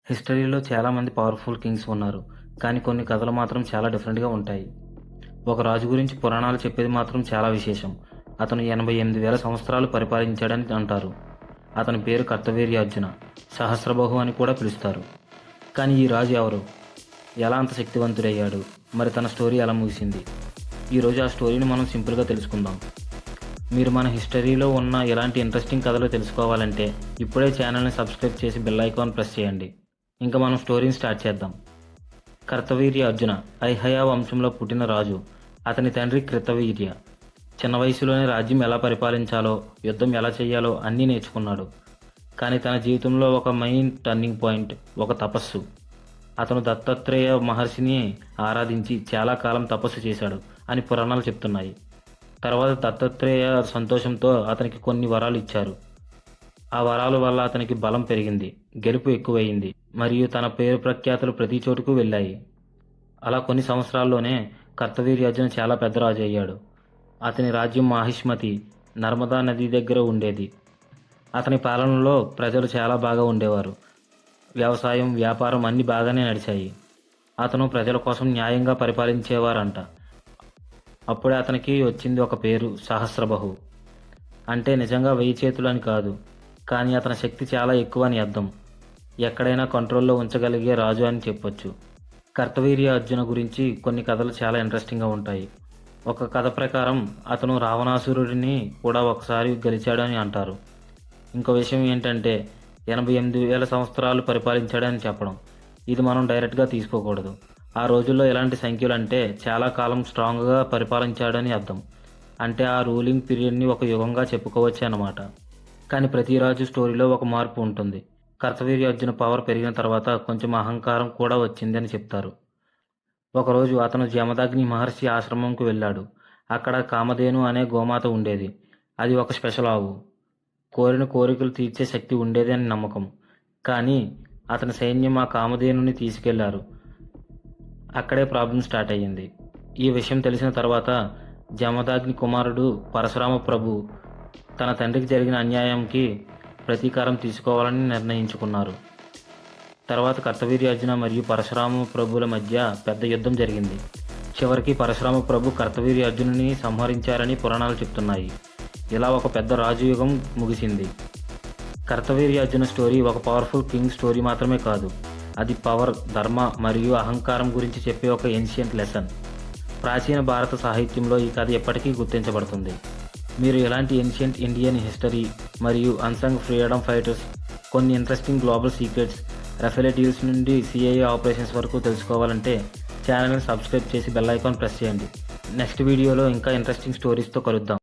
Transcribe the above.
హిస్టరీలో చాలామంది powerful Kings ఉన్నారు. కానీ కొన్ని కథలు మాత్రం చాలా డిఫరెంట్‌గా ఉంటాయి. ఒక రాజు గురించి పురాణాలు చెప్పేది మాత్రం చాలా విశేషం. అతను 88,000 సంవత్సరాలు పరిపాలించాడని అంటారు. అతని పేరు కర్తవీర్యార్జున. సహస్రబాహు అని కూడా పిలుస్తారు. కానీ ఈ రాజు ఎవరు? ఎలా అంత శక్తివంతుడయ్యాడు? మరి తన స్టోరీ ఎలా ముగిసింది? ఈరోజు ఆ స్టోరీని మనం సింపుల్‌గా తెలుసుకుందాం. మీరు మన హిస్టరీలో ఉన్న ఇలాంటి ఇంట్రెస్టింగ్ కథలు తెలుసుకోవాలంటే ఇప్పుడే ఛానల్ని సబ్స్క్రైబ్ చేసి బెల్ ఐకాన్ ప్రెస్ చేయండి. ఇంకా మనం స్టోరీని స్టార్ట్ చేద్దాం. కర్తవీర్యార్జున ఐహయ వంశంలో పుట్టిన రాజు. అతని తండ్రి కృతవీర్య. చిన్న వయసులోనే రాజ్యం ఎలా పరిపాలించాలో, యుద్ధం ఎలా చేయాలో అన్నీ నేర్చుకున్నాడు. కానీ తన జీవితంలో ఒక మెయిన్ టర్నింగ్ పాయింట్, ఒక తపస్సు. అతను దత్తాత్రేయ మహర్షిని ఆరాధించి చాలా కాలం తపస్సు చేశాడు అని పురాణాలు చెప్తున్నాయి. తర్వాత దత్తాత్రేయ సంతోషంతో అతనికి కొన్ని వరాలు ఇచ్చారు. ఆ వరాల వల్ల అతనికి బలం పెరిగింది, గెలుపు ఎక్కువయింది మరియు తన పేరు ప్రఖ్యాతులు ప్రతి చోటుకు వెళ్ళాయి. అలా కొన్ని సంవత్సరాల్లోనే కర్తవీర్యార్జున చాలా పెద్ద రాజు అయ్యాడు. అతని రాజ్యం మాహిష్మతి నర్మదా నది దగ్గర ఉండేది. అతని పాలనలో ప్రజలు చాలా బాగా ఉండేవారు. వ్యవసాయం, వ్యాపారం అన్నీ బాగానే నడిచాయి. అతను ప్రజల కోసం న్యాయంగా పరిపాలించేవారంట. అప్పుడే అతనికి వచ్చింది ఒక పేరు, సహస్రబాహు. అంటే నిజంగా 1000 చేతులు అని కాదు, కానీ అతని శక్తి చాలా ఎక్కువ అని అర్థం. ఎక్కడైనా కంట్రోల్లో ఉంచగలిగే రాజు అని చెప్పొచ్చు. కర్తవీర్యార్జున గురించి కొన్ని కథలు చాలా ఇంట్రెస్టింగ్గా ఉంటాయి. ఒక కథ ప్రకారం అతను రావణాసురుడిని కూడా ఒకసారి గెలిచాడని అంటారు. ఇంకో విషయం ఏంటంటే 88,000 సంవత్సరాలు పరిపాలించాడని చెప్పడం. ఇది మనం డైరెక్ట్గా తీసుకోకూడదు. ఆ రోజుల్లో ఎలాంటి సంఖ్యలు అంటే చాలా కాలం స్ట్రాంగ్గా పరిపాలించాడని అర్థం. అంటే ఆ రూలింగ్ పీరియడ్ని ఒక యుగంగా చెప్పుకోవచ్చు అన్నమాట. కానీ ప్రతి రాజు స్టోరీలో ఒక మార్పు ఉంటుంది. కర్తవీర్యార్జున పవర్ పెరిగిన తర్వాత కొంచెం అహంకారం కూడా వచ్చింది అని చెప్తారు. ఒకరోజు అతను జమదగ్ని మహర్షి ఆశ్రమంకు వెళ్ళాడు. అక్కడ కామధేను అనే గోమాత ఉండేది. అది ఒక స్పెషల్ ఆవు. కోరిన కోరికలు తీర్చే శక్తి ఉండేది అని నమ్మకం. కానీ అతని సైన్యం ఆ కామధేనుని తీసుకెళ్లారు. అక్కడే ప్రాబ్లం స్టార్ట్ అయ్యింది. ఈ విషయం తెలిసిన తర్వాత జమదగ్ని కుమారుడు పరశురామ ప్రభు తన తండ్రికి జరిగిన అన్యాయంకి ప్రతీకారం తీసుకోవాలని నిర్ణయించుకున్నారు. తర్వాత కర్తవీర్యార్జున మరియు పరశురామ ప్రభుల మధ్య పెద్ద యుద్ధం జరిగింది. చివరికి పరశురామ ప్రభు కర్తవీర్యార్జునుని సంహరించారని పురాణాలు చెప్తున్నాయి. ఇలా ఒక పెద్ద రాజయుగం ముగిసింది. కర్తవీర్యార్జున స్టోరీ ఒక పవర్ఫుల్ కింగ్ స్టోరీ మాత్రమే కాదు, అది పవర్, ధర్మ మరియు అహంకారం గురించి చెప్పే ఒక ఏన్షియంట్ లెసన్. ప్రాచీన భారత సాహిత్యంలో ఈ కథ ఎప్పటికీ గుర్తించబడుతుంది. మీరు ఎలాంటి ఏన్షియంట్ ఇండియన్ హిస్టరీ మరియు అన్సంగ్ ఫ్రీడమ్ ఫైటర్స్, కొన్ని interesting global secrets, Rafale deals నుండి సిఐఏ ఆపరేషన్స్ వరకు తెలుసుకోవాలంటే ఛానల్ని సబ్స్క్రైబ్ చేసి బెల్ ఐకాన్ ప్రెస్ చేయండి. నెక్స్ట్ వీడియోలో ఇంకా ఇంట్రెస్టింగ్ స్టోరీస్తో కలుద్దాం.